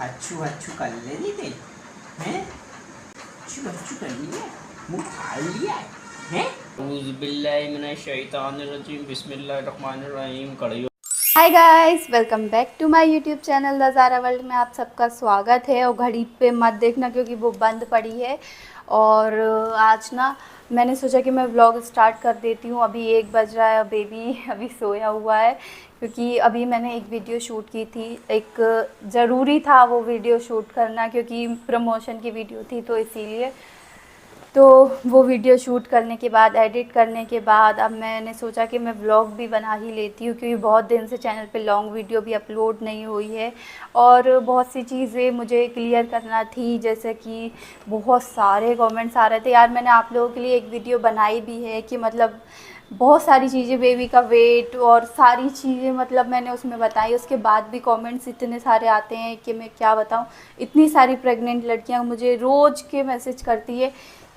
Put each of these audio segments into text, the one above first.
अच्छू अच्छू कर ले दी थे हैं? अच्छू अच्छू कर लिया, मुंह फाड़ लिया है? औज़ुबिल्लाहिमिनश्शैतानिर्रजीम बिस्मिल्लाहिर्रहमानिर्रहीम कड़ियो। Hi guys, welcome back to my YouTube channel the Zara world में आप सबका स्वागत है। और घड़ी पे मत देखना क्योंकि वो बंद पड़ी है। और आज ना मैंने सोचा कि मैं व्लॉग स्टार्ट कर देती हूँ। अभी 1 बज रहा है और बेबी अभी सोया हुआ है क्योंकि अभी मैंने एक वीडियो शूट की थी। एक ज़रूरी था वो वीडियो शूट करना क्योंकि प्रमोशन की वीडियो थी, तो इसीलिए तो वो वीडियो शूट करने के बाद, एडिट करने के बाद अब मैंने सोचा कि मैं व्लॉग भी बना ही लेती हूँ क्योंकि बहुत दिन से चैनल पे लॉन्ग वीडियो भी अपलोड नहीं हुई है। और बहुत सी चीज़ें मुझे क्लियर करना थी, जैसे कि बहुत सारे कमेंट्स आ रहे थे। यार मैंने आप लोगों के लिए एक वीडियो बनाई भी है कि मतलब बहुत सारी चीज़ें, बेबी का वेट और सारी चीज़ें मतलब मैंने उसमें बताई। उसके बाद भी कमेंट्स इतने सारे आते हैं कि मैं क्या बताऊँ। इतनी सारी प्रेग्नेंट लड़कियां मुझे रोज़ के मैसेज करती है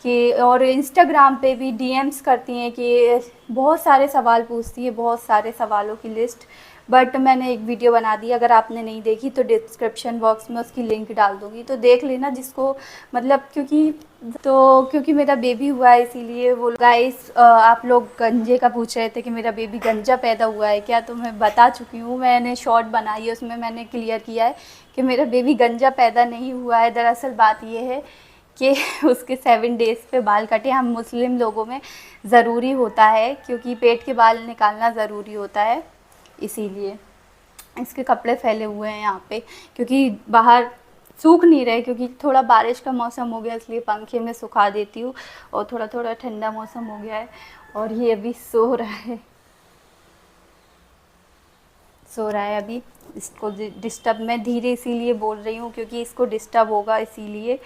कि, और इंस्टाग्राम पे भी डीएम्स करती हैं कि बहुत सारे सवाल पूछती है, बहुत सारे सवालों की लिस्ट। बट मैंने एक वीडियो बना दी, अगर आपने नहीं देखी तो डिस्क्रिप्शन बॉक्स में उसकी लिंक डाल दूँगी, तो देख लेना जिसको मतलब क्योंकि मेरा बेबी हुआ है इसीलिए। वो गाइस आप लोग गंजे का पूछ रहे थे कि मेरा बेबी गंजा पैदा हुआ है क्या, तो मैं बता चुकी हूँ। मैंने शॉर्ट बनाई है, उसमें मैंने क्लियर किया है कि मेरा बेबी गंजा पैदा नहीं हुआ है। दरअसल बात ये है कि उसके 7 डेज़ पे बाल कटे। हम मुस्लिम लोगों में ज़रूरी होता है क्योंकि पेट के बाल निकालना ज़रूरी होता है, इसीलिए इसके कपड़े फैले हुए हैं यहाँ पे क्योंकि बाहर सूख नहीं रहे, क्योंकि थोड़ा बारिश का मौसम हो गया इसलिए पंखे में सुखा देती हूँ। और थोड़ा थोड़ा ठंडा मौसम हो गया है और ये अभी सो रहा है, अभी। इसको डिस्टर्ब मैं धीरे इसीलिए बोल रही हूँ क्योंकि इसको डिस्टर्ब होगा, इसीलिए।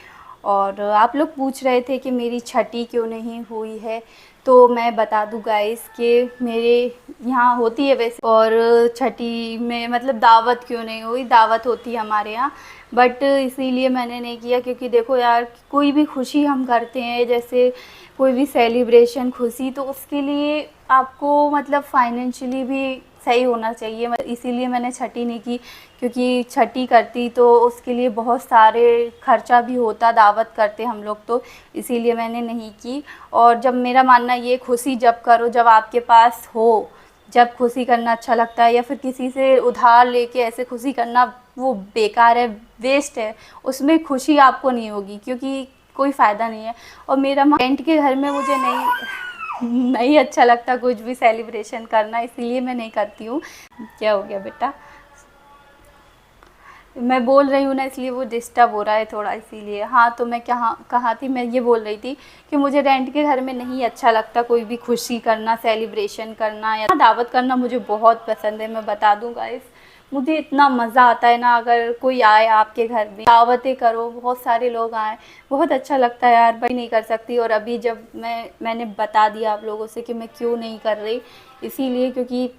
और आप लोग पूछ रहे थे कि मेरी छठी क्यों नहीं हुई है, तो मैं बता दूँ गाइस कि मेरे यहाँ होती है वैसे, और छठी में मतलब दावत क्यों नहीं हुई, दावत होती है हमारे यहाँ, बट इसीलिए मैंने नहीं किया क्योंकि देखो यार, कोई भी खुशी हम करते हैं, जैसे कोई भी सेलिब्रेशन, खुशी, तो उसके लिए आपको मतलब फाइनेंशियली भी सही होना चाहिए। इसीलिए मैंने छठी नहीं की, क्योंकि छठी करती तो उसके लिए बहुत सारे खर्चा भी होता, दावत करते हम लोग, तो इसीलिए मैंने नहीं की। और जब मेरा मानना ये, खुशी जब करो जब आपके पास हो, जब खुशी करना अच्छा लगता है, या फिर किसी से उधार लेके ऐसे खुशी करना वो बेकार है, वेस्ट है, उसमें खुशी आपको नहीं होगी क्योंकि कोई फ़ायदा नहीं है। और मेरा रेंट के घर में मुझे नहीं अच्छा लगता कुछ भी सेलिब्रेशन करना, इसीलिए मैं नहीं करती हूँ। क्या हो गया बेटा? मैं बोल रही हूँ ना, इसलिए वो डिस्टर्ब हो रहा है थोड़ा, इसीलिए। हाँ, तो मैं कहाँ थी, मैं ये बोल रही थी कि मुझे रेंट के घर में नहीं अच्छा लगता कोई भी खुशी करना, सेलिब्रेशन करना या दावत करना मुझे बहुत पसंद है। मैं बता दूँ गाइस, मुझे इतना मज़ा आता है ना, अगर कोई आए आपके घर में, दावतें करो, बहुत सारे लोग आए, बहुत अच्छा लगता है यार। बड़ी नहीं कर सकती। और अभी जब मैंने बता दिया आप लोगों से कि मैं क्यों नहीं कर रही, इसीलिए क्योंकि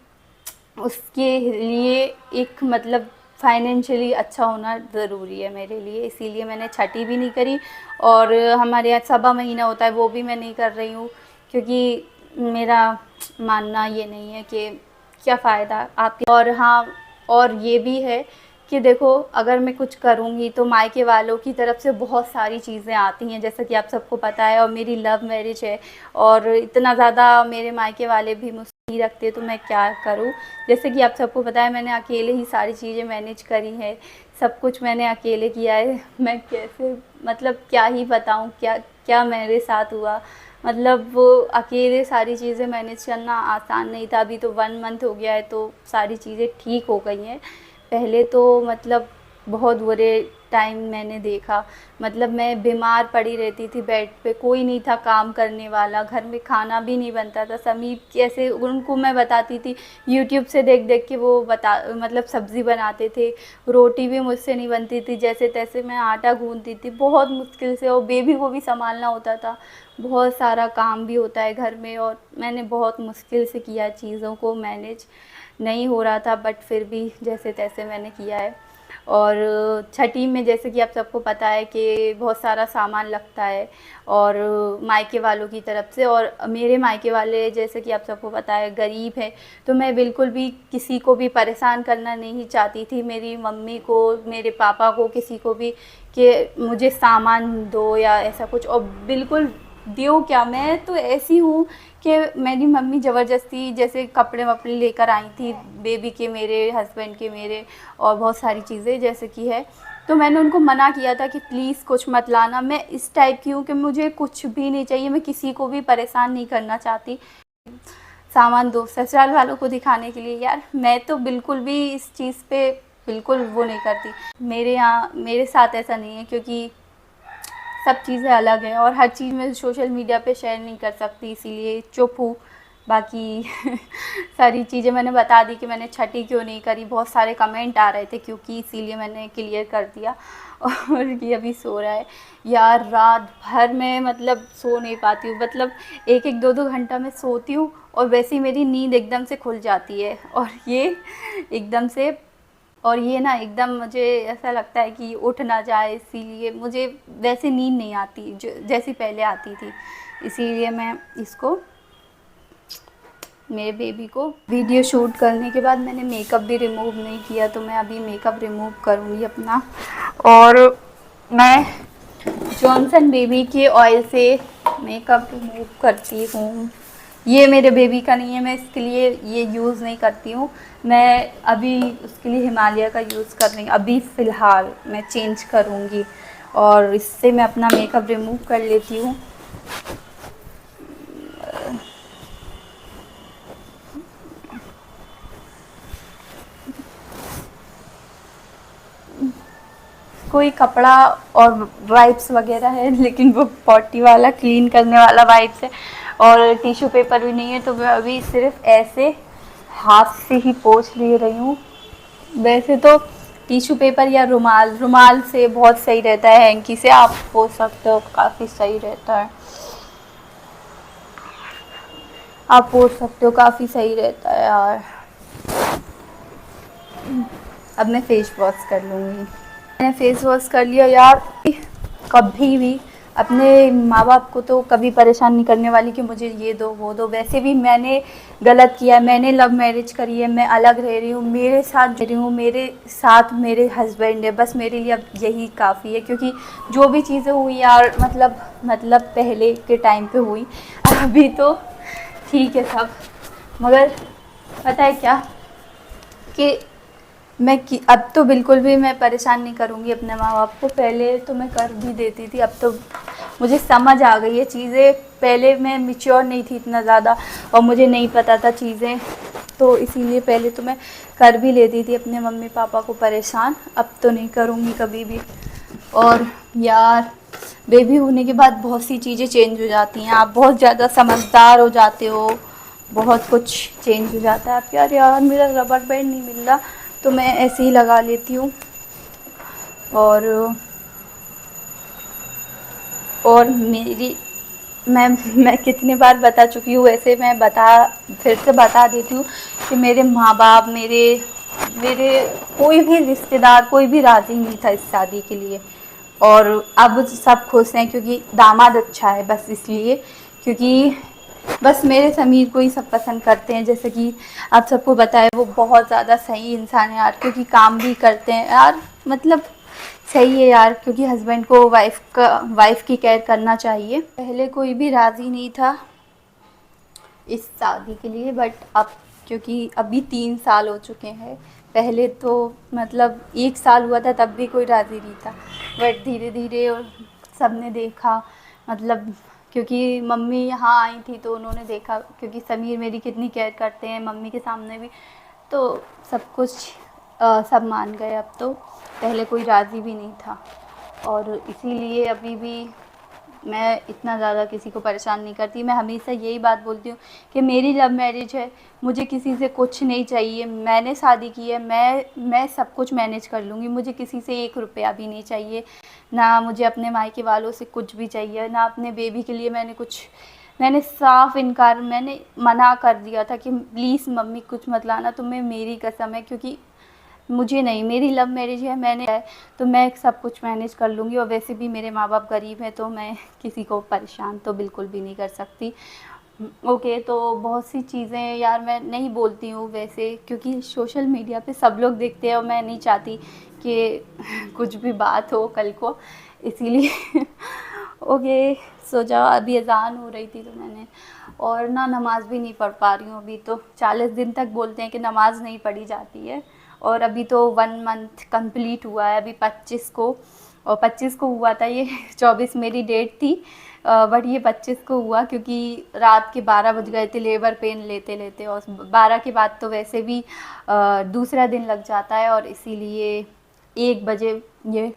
उसके लिए एक मतलब फाइनेंशियली अच्छा होना ज़रूरी है मेरे लिए, इसीलिए मैंने छठी भी नहीं करी। और हमारे यहाँ सवा महीना होता है, वो भी मैं नहीं कर रही हूँ क्योंकि मेरा मानना ये नहीं है कि क्या फ़ायदा आपके। और हाँ, और ये भी है कि देखो, अगर मैं कुछ करूँगी तो मायके वालों की तरफ से बहुत सारी चीज़ें आती हैं, जैसा कि आप सबको पता है। और मेरी लव मैरिज है और इतना ज़्यादा मेरे मायके वाले भी मुझसे नहीं रखते, तो मैं क्या करूँ। जैसे कि आप सबको पता है, मैंने अकेले ही सारी चीज़ें मैनेज करी हैं, सब कुछ मैंने अकेले किया है। मैं कैसे मतलब क्या ही बताऊँ, क्या क्या मेरे साथ हुआ। मतलब वो अकेले सारी चीज़ें मैनेज करना आसान नहीं था। अभी तो 1 मंथ हो गया है तो सारी चीज़ें ठीक हो गई हैं। पहले तो मतलब बहुत बुरे टाइम मैंने देखा, मतलब मैं बीमार पड़ी रहती थी बेड पे, कोई नहीं था काम करने वाला, घर में खाना भी नहीं बनता था। समीप कैसे, उनको मैं बताती थी, यूट्यूब से देख देख के वो मतलब सब्ज़ी बनाते थे, रोटी भी मुझसे नहीं बनती थी, जैसे तैसे मैं आटा गूँथती थी बहुत मुश्किल से। और बेबी को भी संभालना होता था, बहुत सारा काम भी होता है घर में, और मैंने बहुत मुश्किल से किया चीज़ों को मैनेज। नहीं हो रहा था बट फिर भी जैसे तैसे मैंने किया है। और छठी में जैसे कि आप सबको पता है कि बहुत सारा सामान लगता है और मायके वालों की तरफ से, और मेरे मायके वाले जैसे कि आप सबको पता है गरीब है, तो मैं बिल्कुल भी किसी को भी परेशान करना नहीं चाहती थी, मेरी मम्मी को, मेरे पापा को, किसी को भी कि मुझे सामान दो या ऐसा कुछ। और बिल्कुल दियो क्या, मैं तो ऐसी हूँ कि मेरी मम्मी ज़बरदस्ती जैसे कपड़े वपड़े लेकर आई थी बेबी के, मेरे हस्बैंड के, मेरे, और बहुत सारी चीज़ें जैसे कि है, तो मैंने उनको मना किया था कि प्लीज़ कुछ मत लाना। मैं इस टाइप की हूँ कि मुझे कुछ भी नहीं चाहिए, मैं किसी को भी परेशान नहीं करना चाहती। सामान दो ससुराल वालों को दिखाने के लिए, यार मैं तो बिल्कुल भी इस चीज़ पे बिल्कुल वो नहीं करती। मेरे यहाँ मेरे साथ ऐसा नहीं है, क्योंकि सब चीज़ें अलग हैं और हर चीज़ मैं सोशल मीडिया पे शेयर नहीं कर सकती, इसीलिए चुप हूँ। बाकी सारी चीज़ें मैंने बता दी कि मैंने छठी क्यों नहीं करी, बहुत सारे कमेंट आ रहे थे क्योंकि, इसीलिए मैंने क्लियर कर दिया। और ये अभी सो रहा है यार, रात भर में मतलब सो नहीं पाती हूँ, मतलब एक एक दो दो घंटा मैं सोती हूँ और वैसे ही मेरी नींद एकदम से खुल जाती है, और ये एकदम से, और ये ना एकदम मुझे ऐसा लगता है कि उठ ना जाए, इसीलिए मुझे वैसे नींद नहीं आती जो जैसी पहले आती थी। इसीलिए मैं इसको, मेरे बेबी को वीडियो शूट करने के बाद मैंने मेकअप भी रिमूव नहीं किया, तो मैं अभी मेकअप रिमूव करूँगी अपना। और मैं जॉनसन बेबी के ऑयल से मेकअप रिमूव करती हूँ। ये मेरे बेबी का नहीं है, मैं इसके लिए ये यूज़ नहीं करती हूँ, मैं अभी उसके लिए हिमालय का यूज़ कर रही हूँ। अभी फ़िलहाल मैं चेंज करूँगी और इससे मैं अपना मेकअप रिमूव कर लेती हूँ। कोई कपड़ा और वाइप्स वगैरह है, लेकिन वो पॉटी वाला क्लीन करने वाला वाइप्स है, और टिश्यू पेपर भी नहीं है, तो मैं अभी सिर्फ ऐसे हाथ से ही पोंछ ले रही हूँ। वैसे तो टिश्यू पेपर या रुमाल, रुमाल से बहुत सही रहता है, हैंकी से आप पोंछ सकते हो, काफ़ी सही रहता है, आप पोंछ सकते हो, काफ़ी सही रहता है यार। अब मैं फेस वॉश कर लूँगी। मैंने फेस वॉश कर लिया यार। कभी भी अपने माँ बाप को तो कभी परेशान नहीं करने वाली कि मुझे ये दो वो दो, वैसे भी मैंने गलत किया, मैंने लव मैरिज करी है, मैं अलग रह रही हूँ, मेरे साथ रह रही हूँ, मेरे साथ मेरे हस्बैंड है, बस मेरे लिए अब यही काफ़ी है। क्योंकि जो भी चीज़ें हुई यार, मतलब पहले के टाइम पे हुई, अभी तो ठीक है सब, मगर पता है क्या कि अब तो बिल्कुल भी मैं परेशान नहीं करूँगी अपने माँ बाप को। पहले तो मैं कर भी देती थी, अब तो मुझे समझ आ गई है चीज़ें। पहले मैं मैच्योर नहीं थी इतना ज़्यादा और मुझे नहीं पता था चीज़ें, तो इसीलिए पहले तो मैं कर भी लेती थी अपने मम्मी पापा को परेशान। अब तो नहीं करूँगी कभी भी। और यार बेबी होने के बाद बहुत सी चीज़ें चेंज हो जाती हैं, आप बहुत ज़्यादा समझदार हो जाते हो, बहुत कुछ चेंज हो जाता है। अब यार मेरा रबर बैंड नहीं मिल रहा, तो मैं ऐसे ही लगा लेती हूँ। और मैं कितनी बार बता चुकी हूँ, वैसे मैं फिर से बता देती हूँ कि मेरे माँ बाप, मेरे कोई भी रिश्तेदार, कोई भी राज़ी नहीं था इस शादी के लिए, और अब सब खुश हैं क्योंकि दामाद अच्छा है, बस इसलिए, क्योंकि बस मेरे समीर को ही सब पसंद करते हैं। जैसे कि आप सबको बताया, वो बहुत ज़्यादा सही इंसान है यार, क्योंकि काम भी करते हैं यार, मतलब सही है यार, क्योंकि हस्बैंड को वाइफ की केयर करना चाहिए। पहले कोई भी राज़ी नहीं था इस शादी के लिए, बट अब क्योंकि अभी 3 साल हो चुके हैं, पहले तो मतलब 1 साल हुआ था तब भी कोई राज़ी नहीं था, बट धीरे धीरे सब ने देखा, मतलब क्योंकि मम्मी यहाँ आई थी तो उन्होंने देखा, क्योंकि समीर मेरी कितनी केयर करते हैं मम्मी के सामने भी, तो सब कुछ सब मान गए अब तो। पहले कोई राज़ी भी नहीं था, और इसीलिए अभी भी मैं इतना ज़्यादा किसी को परेशान नहीं करती। मैं हमेशा यही बात बोलती हूँ कि मेरी लव मैरिज है, मुझे किसी से कुछ नहीं चाहिए, मैंने शादी की है, मैं सब कुछ मैनेज कर लूँगी, मुझे किसी से 1 रुपया भी नहीं चाहिए, ना मुझे अपने मायके वालों से कुछ भी चाहिए, ना अपने बेबी के लिए मैंने साफ इनकार, मैंने मना कर दिया था कि प्लीज़ मम्मी कुछ मत लाना, तुम्हें मेरी कसम है, क्योंकि मुझे नहीं, मेरी लव मैरिज है, मैंने तो मैं सब कुछ मैनेज कर लूँगी। और वैसे भी मेरे माँ बाप गरीब हैं तो मैं किसी को परेशान तो बिल्कुल भी नहीं कर सकती। ओके, तो बहुत सी चीज़ें यार मैं नहीं बोलती हूँ वैसे, क्योंकि सोशल मीडिया पे सब लोग देखते हैं और मैं नहीं चाहती कि कुछ भी बात हो कल को, इसीलिए ओके। सो जाओ, अभी अज़ान हो रही थी तो मैंने, और ना नमाज़ भी नहीं पढ़ पा रही हूँ अभी। तो 40 दिन तक बोलते हैं कि नमाज़ नहीं पढ़ी जाती है, और अभी तो 1 मंथ कंप्लीट हुआ है, अभी 25 को, और 25 को हुआ था ये 24 मेरी डेट थी, बट ये 25 को हुआ क्योंकि रात के 12 बज गए थे लेबर पेन लेते लेते, और 12 के बाद तो वैसे भी दूसरा दिन लग जाता है, और इसीलिए 1 बजे ये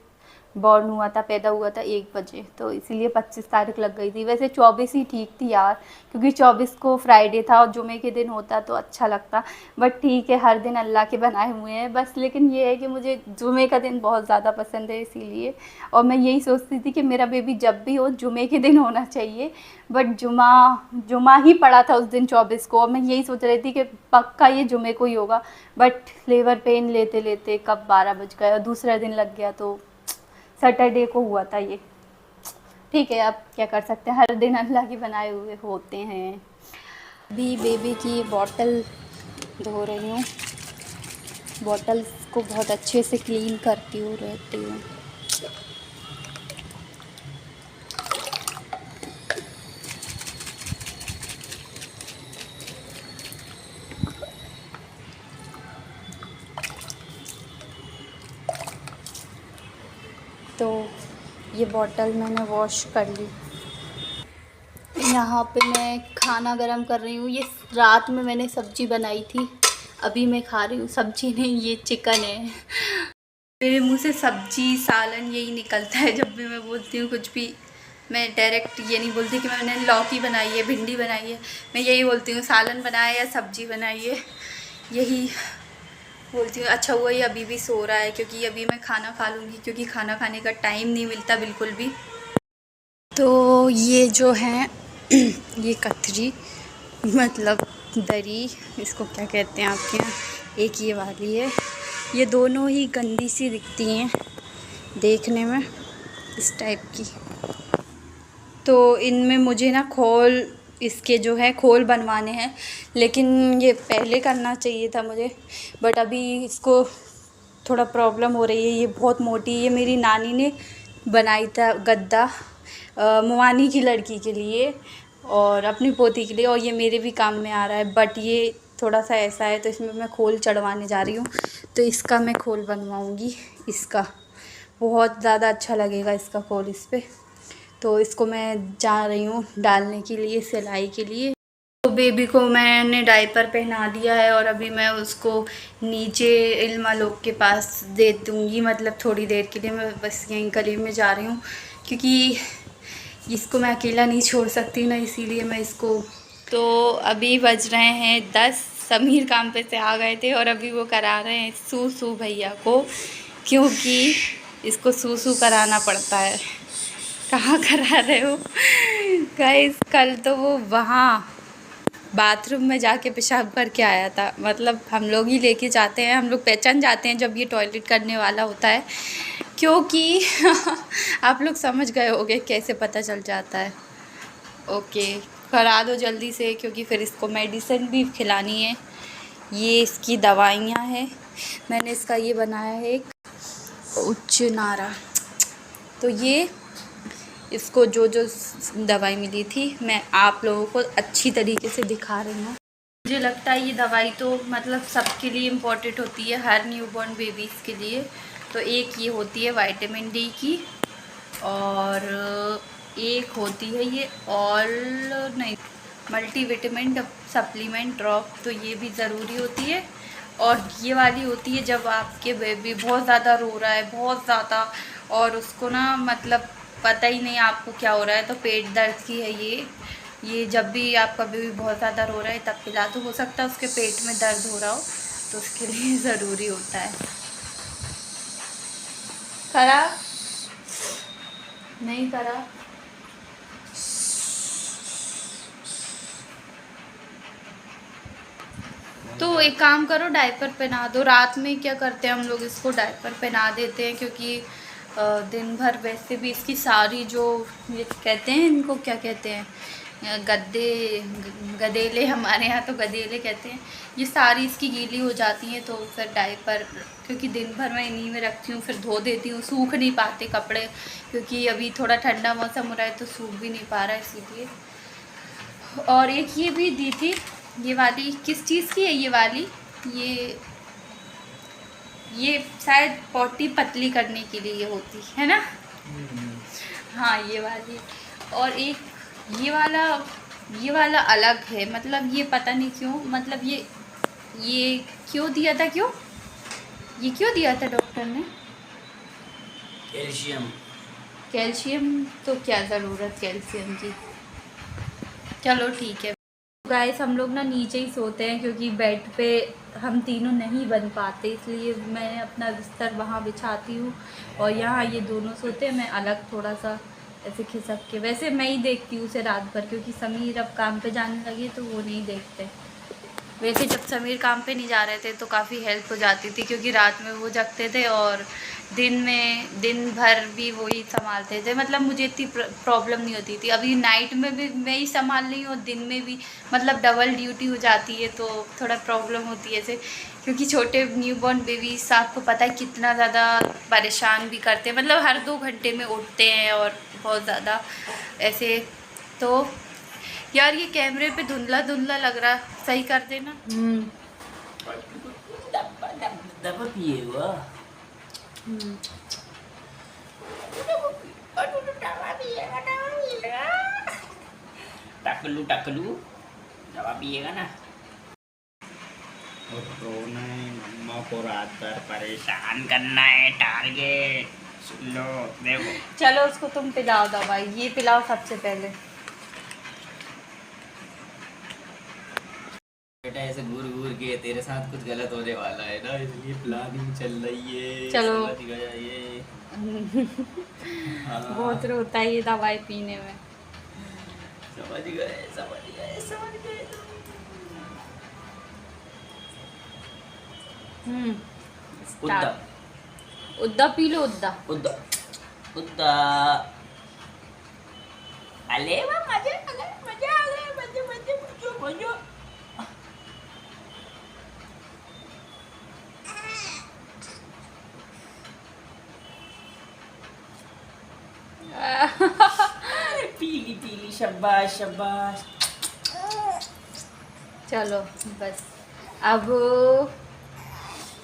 बॉर्न हुआ था, पैदा हुआ था 1 बजे, तो इसीलिए 25 तारीख लग गई थी। वैसे 24 ही ठीक थी यार, क्योंकि 24 को फ्राइडे था और जुमे के दिन होता तो अच्छा लगता, बट ठीक है, हर दिन अल्लाह के बनाए हुए हैं बस। लेकिन ये है कि मुझे जुमे का दिन बहुत ज़्यादा पसंद है इसीलिए, और मैं यही सोचती थी कि मेरा बेबी जब भी हो जुमे के दिन होना चाहिए, बट जुमा ही पड़ा था उस दिन 24 को, और मैं यही सोच रही थी कि पक्का ये जुमे को ही होगा, बट लेबर पेन लेते लेते कब 12 बज गए और दूसरा दिन लग गया, तो सैटरडे को हुआ था ये। ठीक है, अब क्या कर सकते हैं, हर दिन अल्लाह के बनाए हुए होते हैं। अभी बेबी की बॉटल धो रही हूँ, बॉटल्स को बहुत अच्छे से क्लीन करती हूँ रहती हूँ। तो ये बॉटल मैंने वॉश कर ली। यहाँ पे मैं खाना गरम कर रही हूँ। ये रात में मैंने सब्ज़ी बनाई थी, अभी मैं खा रही हूँ। सब्ज़ी नहीं, ये चिकन है। मेरे मुंह से सब्ज़ी सालन यही निकलता है जब भी मैं बोलती हूँ कुछ भी। मैं डायरेक्ट ये नहीं बोलती कि मैंने लौकी बनाई है, भिंडी बनाई है, मैं यही बोलती हूँ सालन बनाया या सब्ज़ी बनाई है, यही बोलती हूँ। अच्छा हुआ ये अभी भी सो रहा है, क्योंकि अभी मैं खाना खा लूँगी, क्योंकि खाना खाने का टाइम नहीं मिलता बिल्कुल भी। तो ये जो है ये कतरी, मतलब दरी, इसको क्या कहते हैं आपके यहाँ, एक ये वाली है। ये दोनों ही गंदी सी दिखती हैं देखने में, इस टाइप की। तो इनमें मुझे ना खोल, इसके जो है खोल बनवाने हैं, लेकिन ये पहले करना चाहिए था मुझे, बट अभी इसको थोड़ा प्रॉब्लम हो रही है। ये बहुत मोटी, ये मेरी नानी ने बनाई था गद्दा मुआनी की लड़की के लिए और अपनी पोती के लिए, और ये मेरे भी काम में आ रहा है, बट ये थोड़ा सा ऐसा है, तो इसमें मैं खोल चढ़वाने जा रही हूँ। तो इसका मैं खोल बनवाऊँगी, इसका बहुत ज़्यादा अच्छा लगेगा इसका खोल इस पर। तो इसको मैं जा रही हूँ डालने के लिए, सिलाई के लिए। तो बेबी को मैंने डायपर पहना दिया है, और अभी मैं उसको नीचे इल्मा लोग के पास दे दूँगी, मतलब थोड़ी देर के लिए। मैं बस यहीं गली में जा रही हूँ, क्योंकि इसको मैं अकेला नहीं छोड़ सकती ना, इसीलिए मैं इसको। तो अभी बज रहे हैं 10, समीर काम पे से आ गए थे, और अभी वो करा रहे हैं सूसू भैया को, क्योंकि इसको सूसू कराना पड़ता है। कहाँ करा रहे हो गाइस? कल तो वो वहाँ बाथरूम में जाके पेशाब करके आया था, मतलब हम लोग ही लेके जाते हैं, हम लोग पहचान जाते हैं जब ये टॉयलेट करने वाला होता है, क्योंकि आप लोग समझ गए होंगे कैसे पता चल जाता है। ओके, करा दो जल्दी से, क्योंकि फिर इसको मेडिसिन भी खिलानी है। ये इसकी दवाइयाँ हैं, मैंने इसका ये बनाया है एक उच्च नारा। तो ये इसको जो जो दवाई मिली थी मैं आप लोगों को अच्छी तरीके से दिखा रही हूँ। मुझे लगता है ये दवाई तो मतलब सबके लिए इम्पॉर्टेंट होती है, हर न्यूबॉर्न बेबीज़ के लिए। तो एक ये होती है विटामिन डी की, और एक होती है ये ऑल नहीं मल्टीविटामिन सप्लीमेंट ड्रॉप, तो ये भी ज़रूरी होती है। और ये वाली होती है जब आपके बेबी बहुत ज़्यादा रो रहा है, बहुत ज़्यादा, और उसको ना मतलब पता ही नहीं आपको क्या हो रहा है, तो पेट दर्द की है ये जब भी आपका बेबी बहुत ज़्यादा रो रहा है तब पिला, तो हो सकता है उसके पेट में दर्द हो रहा हो, तो उसके लिए ज़रूरी होता है। करा नहीं करा? तो एक काम करो, डायपर पहना दो। रात में क्या करते हैं हम लोग, इसको डायपर पहना देते हैं, क्योंकि दिन भर वैसे भी इसकी सारी जो ये कहते हैं, इनको क्या कहते हैं, गदेले, हमारे यहाँ तो गदेले कहते हैं, ये सारी इसकी गीली हो जाती हैं। तो फिर डायपर, क्योंकि दिन भर मैं इन्हीं में रखती हूँ, फिर धो देती हूँ, सूख नहीं पाते कपड़े, क्योंकि अभी थोड़ा ठंडा मौसम हो रहा है तो सूख भी नहीं पा रहा है, इसीलिए। और एक ये भी दी थी, ये वाली किस चीज़ की है, ये वाली, ये शायद पोटी पतली करने के लिए होती है ना। हाँ, ये वाली। और एक ये वाला अलग है, मतलब ये पता नहीं क्यों, मतलब ये क्यों दिया था, ये क्यों दिया था डॉक्टर ने? कैल्शियम तो क्या ज़रूरत कैल्शियम की। चलो ठीक है गाइस, हम लोग ना नीचे ही सोते हैं, क्योंकि बेड पे हम तीनों नहीं बन पाते, इसलिए मैं अपना बिस्तर वहाँ बिछाती हूँ और यहाँ ये दोनों सोते हैं, मैं अलग थोड़ा सा ऐसे खिसक के। वैसे मैं ही देखती हूँ उसे रात भर, क्योंकि समीर अब काम पे जाने लगे तो वो नहीं देखते। वैसे जब समीर काम पे नहीं जा रहे थे तो काफ़ी हेल्प हो जाती थी, क्योंकि रात में वो जगते थे और दिन भर भी वो ही संभालते थे, मतलब मुझे इतनी प्रॉब्लम नहीं होती थी। अभी नाइट में भी मैं ही संभाल रही हूँ और दिन में भी, मतलब डबल ड्यूटी हो जाती है, तो थोड़ा प्रॉब्लम होती है ऐसे, क्योंकि छोटे न्यूबॉर्न बेबीज आपको पता है कितना ज़्यादा परेशान भी करते हैं, मतलब हर 2 घंटे में उठते हैं और बहुत ज़्यादा ऐसे। तो यार ये कैमरे पे धुंधला धुंधला लग रहा, सही कर देना। दबा पिए हुआ। टकलू दवा पिएगा ना। रोना है, मम्मा को रात भर परेशान करना है, टारगेट लो देखो। चलो उसको तुम पिलाओ दवाई, ये पिलाओ सबसे पहले। बेटा ऐसे घूर घूर के तेरे साथ कुछ गलत होने वाला है ना, इसलिए प्लानिंग चल रही है। चलो समझ गया ये। हाँ। बहुत रोता है ये दवाई पीने में। समझ गए। उद्दा पी लो, उद्दा। अले वाह, मजा आ गया। पीली शाबाश। चलो बस अब।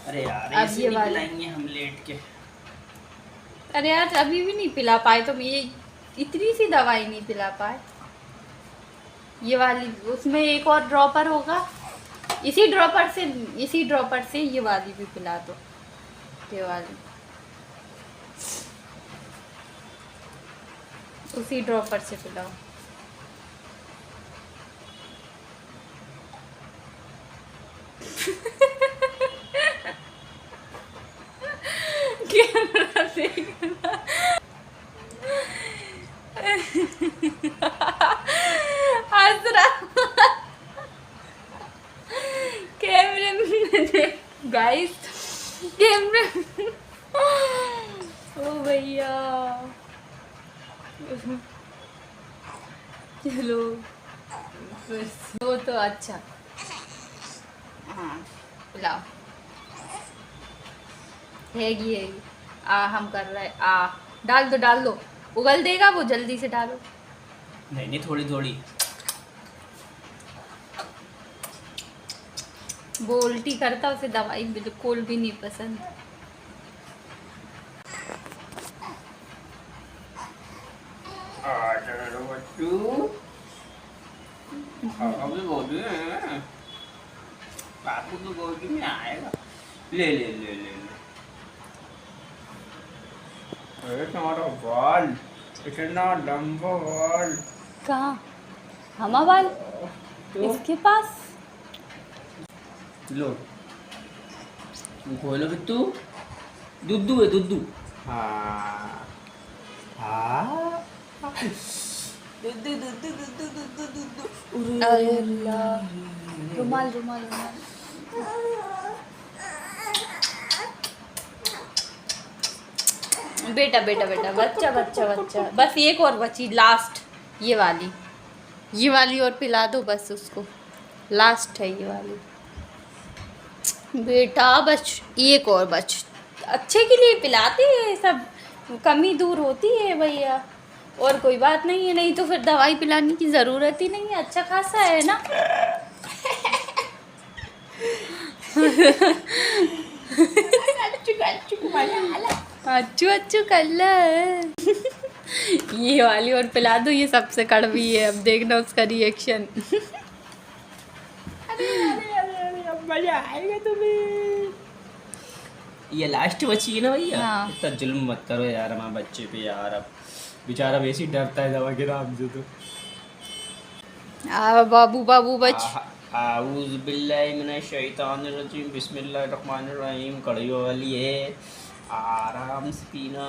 अरे यार अब ऐसे ये नहीं वाला पिलाएंगे हम लेट के। अरे यार अभी भी नहीं पिला पाए तो ये इतनी सी दवाई नहीं पिला पाए। ये वाली, उसमें एक और ड्रॉपर होगा, इसी ड्रॉपर से ये वाली भी पिला दो। ये वाली उसी ड्रॉपर से पिलाओ। कैमरा देखना। हंस रहा कैमरे में देख गाइस, कैमरे। ओ भैया चलो वो तो अच्छा। हाँ पिलाओ। हैगी हम कर रहे डाल दो उगल देगा वो, जल्दी से डालो। नहीं थोड़ी। वो उल्टी करता, उसे दवाई बिल्कुल भी नहीं पसंद। अभी गोदी है, बापू की गोदी में आएगा। ले। अरे तुम्हारा बाल इतना लंबा बाल कहाँ? हमा बाल तो इसके पास। लो खोलो बिट्टू, दुद्धू है दुद्धू। हाँ दुद्धू। अरे अल्लाह, रुमाल। बेटा बेटा बेटा, बच्चा बच्चा बच्चा, बस एक और बची लास्ट, ये वाली और पिला दो बस उसको, लास्ट है ये वाली। बेटा बस एक और बच, अच्छे के लिए पिलाते हैं सब, कमी दूर होती है भैया, और कोई बात नहीं है, नहीं तो फिर दवाई पिलाने की ज़रूरत ही नहीं है, अच्छा खासा है ना। अच्छू अच्छू कल्ला है। ये वाली और पिला दो, ये सबसे कड़वी है, अब देखना उसका रिएक्शन। मजा आएगा तुम्हें। ये लास्ट बची है ना भैया। हाँ। इतना जुल्म मत करो यार हमारे बच्चे पे यार, अब बेचारा वैसे ही डरता है दवा के नाम से तो। बाबू बाबू बच। आऊज़ बिल्लाहि मिनश शैतानिर रजीम, बिस्मिल्लाहिर रहमानिर रहीम। कड़ियों वाली है, आराम से पीना।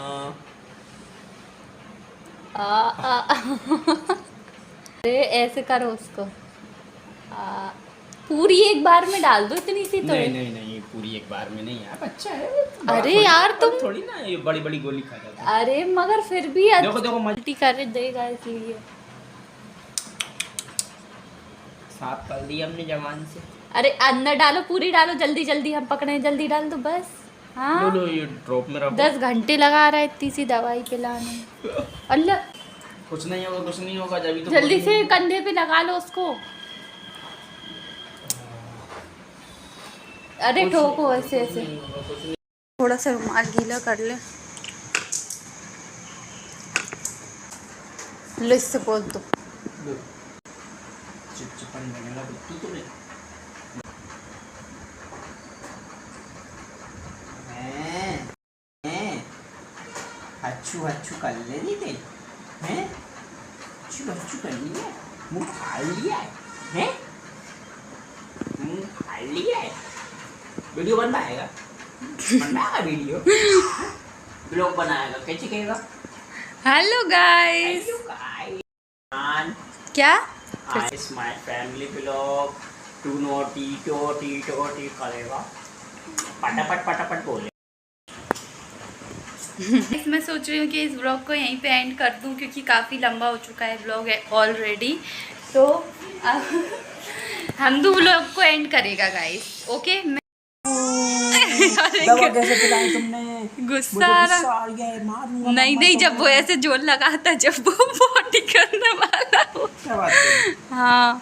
अरे ऐसे करो उसको, पूरी एक बार में डाल दो, इतनी सी तो। नहीं नहीं नहीं, पूरी एक बार में नहीं यार, बच्चा है। अरे यार तुम थोड़ी ना ये बड़ी बड़ी गोली खा जाता है। अरे मगर फिर भी देखो देखो उल्टी कर देगा, इसलिए साफ कर दिया हमने जवान से। अरे अंदर डालो, पूरी डालो, जल्दी जल्दी, हम पकड़े, जल्दी डाल दो बस। हाँ लो ये ड्रॉप में रखो। 10 घंटे लगा रहा है इतनी सी दवाई पिलाने। अल्लाह, कुछ नहीं होगा, कुछ नहीं होगा, जब तो जल्दी से कंधे पे लगा लो उसको। अरे ठोको ऐसे ऐसे, थोड़ा सा रुमाल गीला कर ले, लो इससे बोल दो। चिपचिपन बनेगा बिट्टू तुम्हें। अच्छू अच्छू कर ले नहीं थे हैं, अच्छू अच्छू कर लिया, मुंह फाड़ लिया है, मुंह फाड़ लिया है। वीडियो बनाएगा, बनाएगा वीडियो, ब्लॉग बनाएगा, कैसे कहेगा। हेलो गाइस, क्या इट्स माय फैमिली ब्लॉग, टू नोटी टोटी टोटी करेगा, पटापट पटापट बोले। मैं सोच रही हूँ कि इस ब्लॉग को यहीं पे एंड कर दूँ, क्योंकि काफ़ी लंबा हो चुका है ब्लॉग ऑलरेडी। तो हम दो ब्लॉग को एंड करेगा गाइस, ओके। दवा कैसे पिलाई तुमने? गुस्सा आ रहा नहीं नहीं, जब वो ऐसे जोर लगाता, जब वो बॉडी करने वाला हो, क्या बात कर, हाँ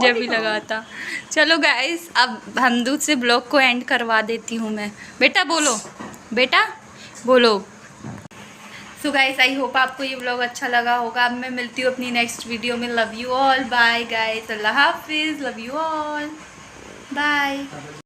जब भी लगाता। चलो गाइस, अब हमदूद से ब्लॉग को एंड करवा देती हूँ मैं। बेटा बोलो, बेटा बोलो। सो गाइस, आई होप आपको ये ब्लॉग अच्छा लगा होगा। अब मैं मिलती हूँ अपनी नेक्स्ट वीडियो में। Love you all, bye guys, अल्लाह हाफिज़, लव यू ऑल, बाय।